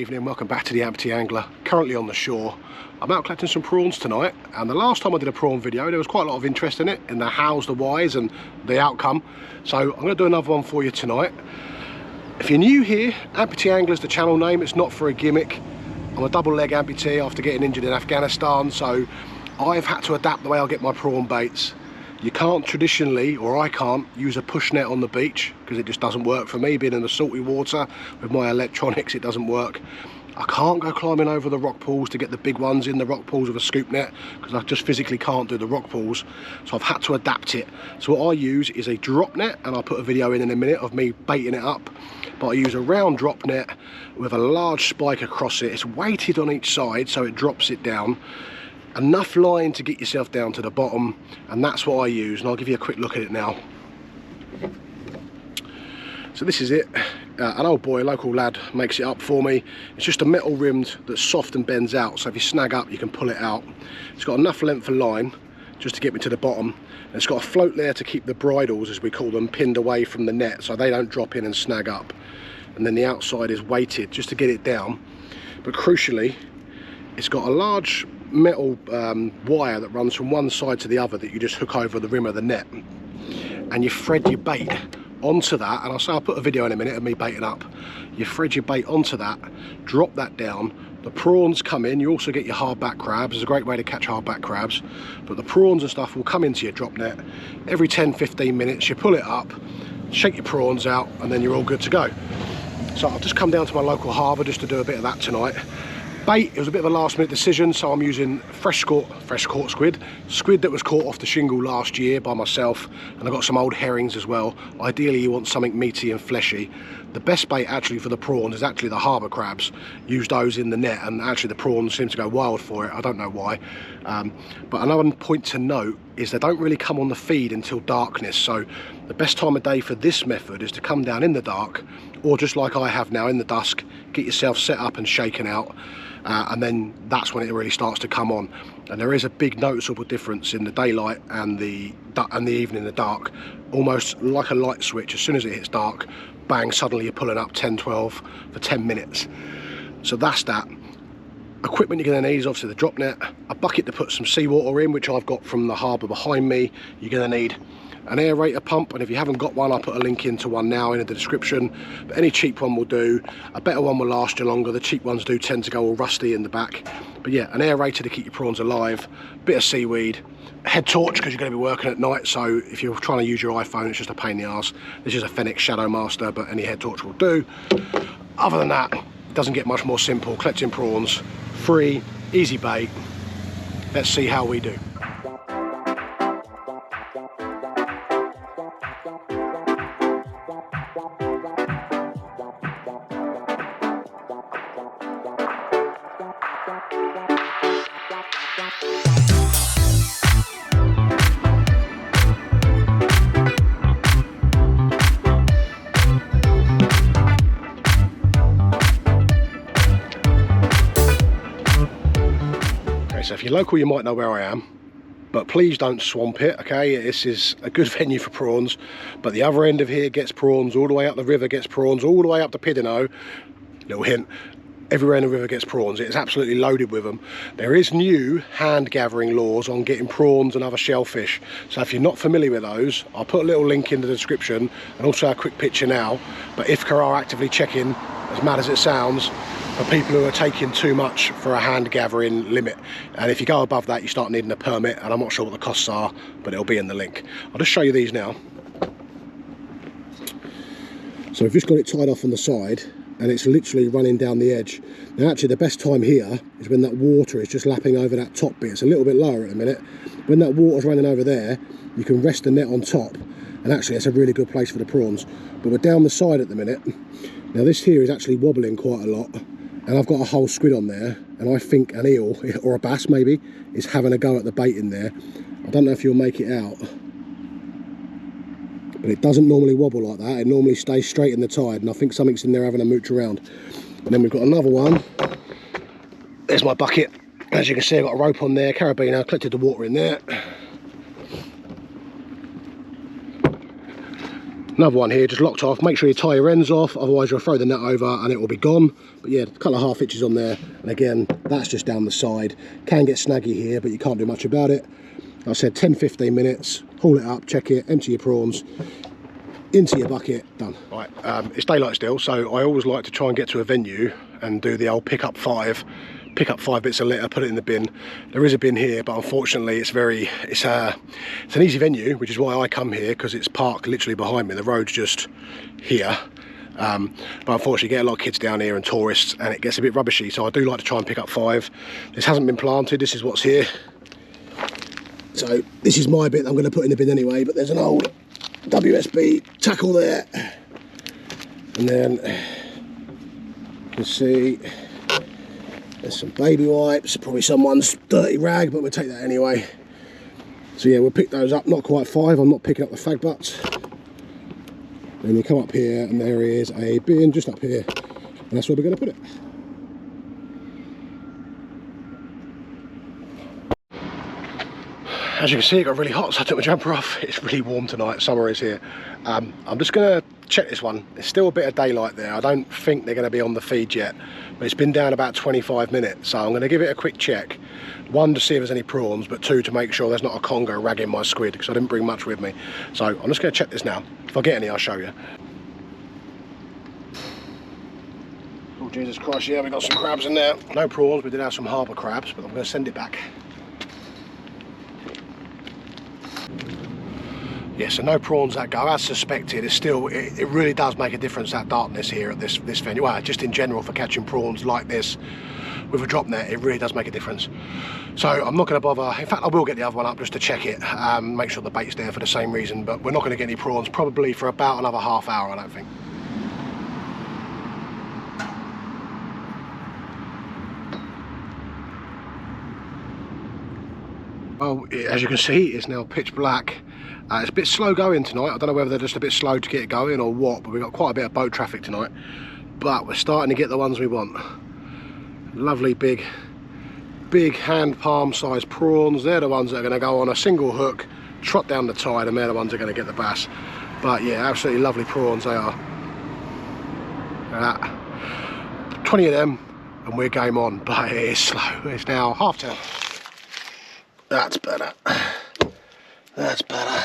evening, welcome back to the Amputee Angler. Currently on the shore. I'm out collecting some prawns tonight, and the last time I did a prawn video there was quite a lot of interest in it, in the hows, the whys and the outcome. So I'm going to do another one for you tonight. If you're new here, Amputee Angler is the channel name, it's not for a gimmick. I'm a double leg amputee after getting injured in Afghanistan, so I've had to adapt the way I get my prawn baits. You can't traditionally, or I can't, use a push net on the beach because it just doesn't work for me. Being in the salty water with my electronics, it doesn't work. I can't go climbing over the rock pools to get the big ones in the rock pools with a scoop net because I just physically can't do the rock pools. So I've had to adapt it. So what I use is a drop net, and I'll put a video in a minute of me baiting it up. But I use a round drop net with a large spike across it. It's weighted on each side so it drops it down. Enough line to get yourself down to the bottom, and that's what I use, and I'll give you a quick look at it now. So this is it. An old boy, a local lad, makes it up for me. It's just a metal rimmed that's soft and bends out, so if you snag up you can pull it out. It's got enough length of line just to get me to the bottom, and it's got a float there to keep the bridles, as we call them, pinned away from the net so they don't drop in and snag up. And then the outside is weighted just to get it down. But crucially, it's got a large metal wire that runs from one side to the other that you just hook over the rim of the net, and you thread your bait onto that. And I'll put a video in a minute of me baiting up. You thread your bait onto that, drop that down, the prawns come in. You also get your hardback crabs. It's a great way to catch hardback crabs, but the prawns and stuff will come into your drop net. Every 10-15 minutes you pull it up, shake your prawns out, and then you're all good to go. So I've just come down to my local harbour just to do a bit of that tonight. Bait, it was a bit of a last minute decision, so I'm using fresh caught squid that was caught off the shingle last year by myself, and I've got some old herrings as well. Ideally you want something meaty and fleshy. The best bait actually for the prawns is actually the harbour crabs. Use those in the net, and actually the prawns seem to go wild for it. I don't know why. But another point to note is they don't really come on the feed until darkness, so the best time of day for this method is to come down in the dark, or just like I have now in the dusk, get yourself set up and shaken out. And then that's when it really starts to come on. And there is a big noticeable difference in the daylight and the evening in the dark, almost like a light switch. As soon as it hits dark, bang, suddenly you're pulling up 10, 12 for 10 minutes. So that's that. Equipment you're going to need is obviously the drop net, a bucket to put some seawater in, which I've got from the harbour behind me. You're going to need an aerator pump, and if you haven't got one, I'll put a link into one now in the description. But any cheap one will do. A better one will last you longer. The cheap ones do tend to go all rusty in the back. But yeah, an aerator to keep your prawns alive, bit of seaweed, a head torch because you're going to be working at night, so if you're trying to use your iPhone it's just a pain in the arse. This is a Fenix Shadow Master, but any head torch will do. Other than that, it doesn't get much more simple. Collecting prawns, free, easy bait. Let's see how we do. So if you're local you might know where I am, but please don't swamp it, okay? This is a good venue for prawns, but the other end of here gets prawns, all the way up the river gets prawns, all the way up to Pidino. Little hint, everywhere in the river gets prawns. It's absolutely loaded with them. There is new hand gathering laws on getting prawns and other shellfish, so if you're not familiar with those, I'll put a little link in the description and also a quick picture now. But IFCA are actively checking, as mad as it sounds, for people who are taking too much for a hand gathering limit, and if you go above that you start needing a permit, and I'm not sure what the costs are, but it'll be in the link. I'll just show you these now. So we've just got it tied off on the side and it's literally running down the edge. Now actually the best time here is when that water is just lapping over that top bit. It's a little bit lower at the minute. When that water's running over there you can rest the net on top, and actually it's a really good place for the prawns. But we're down the side at the minute. Now this here is actually wobbling quite a lot, and I've got a whole squid on there, and I think an eel, or a bass maybe, is having a go at the bait in there. I don't know if you'll make it out, but it doesn't normally wobble like that. It normally stays straight in the tide, and I think something's in there having a mooch around. And then we've got another one. There's my bucket. As you can see, I've got a rope on there, carabiner, collected the water in there. Another one here, just locked off. Make sure you tie your ends off, otherwise you'll throw the net over and it will be gone. But yeah, a couple of half hitches on there, and again, that's just down the side. Can get snaggy here, but you can't do much about it. Like I said, 10-15 minutes, haul it up, check it, empty your prawns, into your bucket, done. Right, it's daylight still, so I always like to try and get to a venue and do the old pick up 5 bits of litter, put it in the bin. There is a bin here, but unfortunately it's an easy venue, which is why I come here, because it's parked literally behind me. The road's just here, but unfortunately you get a lot of kids down here and tourists, and it gets a bit rubbishy, so I do like to try and pick up 5. This hasn't been planted, this is what's here. So this is my bit that I'm going to put in the bin anyway, but there's an old WSB tackle there, and then you can see there's some baby wipes, probably someone's dirty rag, but we'll take that anyway. So yeah, we'll pick those up, not quite 5, I'm not picking up the fag butts. Then you come up here and there is a bin just up here, and that's where we're going to put it. As you can see, it got really hot, so I took my jumper off. It's really warm tonight, summer is here. I'm just going to check this one. There's still a bit of daylight there. I don't think they're going to be on the feed yet, but it's been down about 25 minutes, so I'm going to give it a quick check. 1, to see if there's any prawns, but 2, to make sure there's not a conger ragging my squid, because I didn't bring much with me. So I'm just going to check this now. If I get any, I'll show you. Oh, Jesus Christ, yeah, we got some crabs in there. No prawns, we did have some harbour crabs, but I'm going to send it back. Yeah, so no prawns that go, as suspected. It's still, it really does make a difference, that darkness here at this venue. Well, just in general for catching prawns like this with a drop net, it really does make a difference. So I'm not going to bother. In fact, I will get the other one up just to check it, make sure the bait's there for the same reason, but we're not going to get any prawns probably for about another half hour, I don't think. Well, as you can see, it's now pitch black. It's a bit slow going tonight. I don't know whether they're just a bit slow to get going or what, but we've got quite a bit of boat traffic tonight. But we're starting to get the ones we want. Lovely big hand palm sized prawns. They're the ones that are going to go on a single hook, trot down the tide, and they're the ones that are going to get the bass. But yeah, absolutely lovely prawns they are. 20 of them and we're game on, but it is slow. It's now 10:30. That's better. That's better.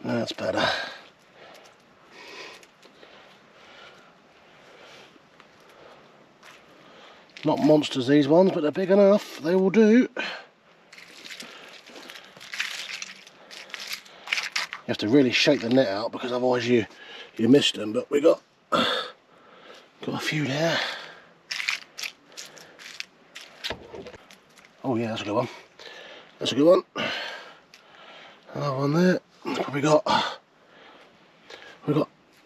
That's better. Not monsters these ones, but they're big enough. They will do. You have to really shake the net out, because otherwise you miss them. But we got a few there. Oh yeah, that's a good one. That's a good one. Another one there. We've got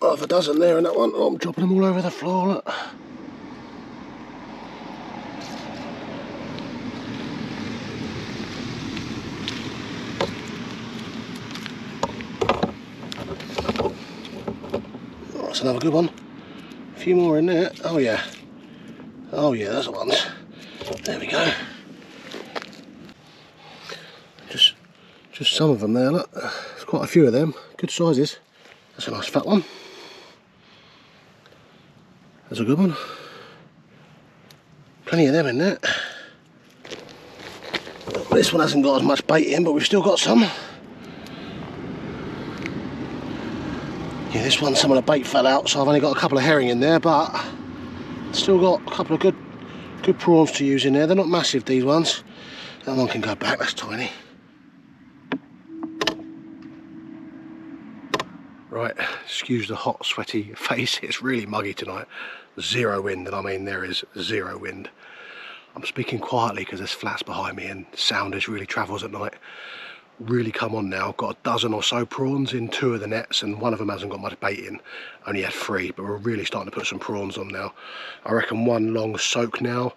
half a dozen there in that one. Oh, I'm dropping them all over the floor. Look. Oh, that's another good one. A few more in there. Oh yeah. Oh yeah, those are ones. There we go. Just some of them there, look. There's quite a few of them. Good sizes. That's a nice fat one. That's a good one. Plenty of them in there. This one hasn't got as much bait in, but we've still got some. Yeah, this one, some of the bait fell out, so I've only got a couple of herring in there, but still got a couple of good prawns to use in there. They're not massive, these ones. That one can go back, that's tiny. Right, excuse the hot, sweaty face. It's really muggy tonight. Zero wind, and I mean there is zero wind. I'm speaking quietly because there's flats behind me and sound is really travels at night. Really come on now. I've got a dozen or so prawns in 2 of the nets, and one of them hasn't got much bait in. Only had 3, but we're really starting to put some prawns on now. I reckon 1 long soak now,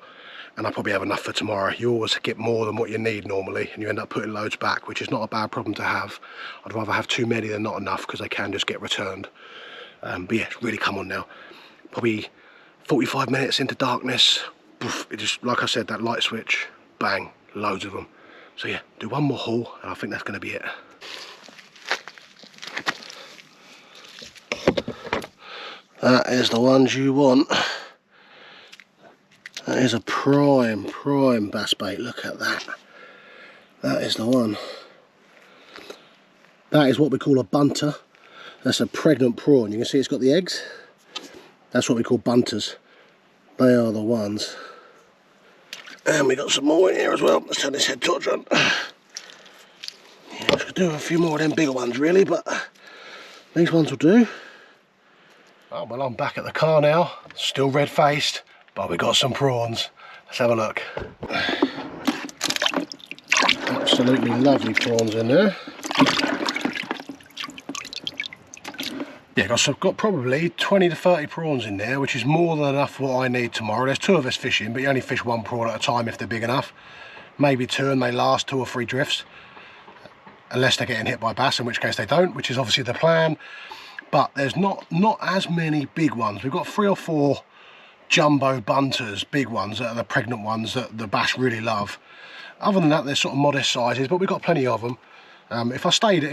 and I'll probably have enough for tomorrow. You always get more than what you need normally, and you end up putting loads back, which is not a bad problem to have. I'd rather have too many than not enough, because they can just get returned. But yeah, it's really come on now. Probably 45 minutes into darkness. It just, like I said, that light switch, bang, loads of them. So yeah, do one more haul and I think that's going to be it. That is the ones you want. That is a prime bass bait. Look at that. That is the one. That is what we call a bunter. That's a pregnant prawn. You can see it's got the eggs. That's what we call bunters. They are the ones. And we got some more in here as well. Let's turn this head torch on. Yeah, I could do a few more of them bigger ones really, but these ones will do. Oh, well, I'm back at the car now. Still red-faced, but we got some prawns. Let's have a look. Absolutely lovely prawns in there. Yeah, got probably 20 to 30 prawns in there, which is more than enough for what I need tomorrow. There's 2 of us fishing, but you only fish 1 prawn at a time if they're big enough. Maybe 2 and they last 2 or 3 drifts. Unless they're getting hit by bass, in which case they don't, which is obviously the plan. But there's not as many big ones. We've got 3 or 4 jumbo bunters, big ones, that are the pregnant ones that the bass really love. Other than that, they're sort of modest sizes, but we've got plenty of them. If I stayed,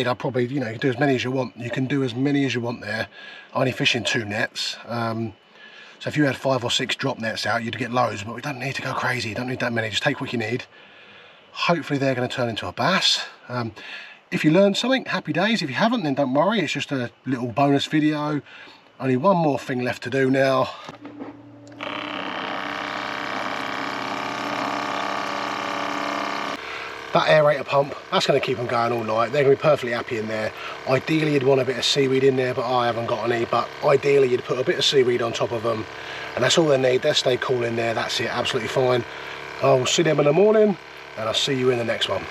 I'd probably, you know, you can do as many as you want. You can do as many as you want there. I only fish in 2 nets. So if you had 5 or 6 drop nets out, you'd get loads, but we don't need to go crazy. You don't need that many. Just take what you need. Hopefully they're going to turn into a bass. If you learned something, happy days. If you haven't, then don't worry. It's just a little bonus video. Only one more thing left to do now. That aerator pump, that's going to keep them going all night. They're going to be perfectly happy in there. Ideally you'd want a bit of seaweed in there, but I haven't got any. But ideally you'd put a bit of seaweed on top of them, and that's all they need. They'll stay cool in there. That's it, absolutely fine. I'll see them in the morning, and I'll see you in the next one.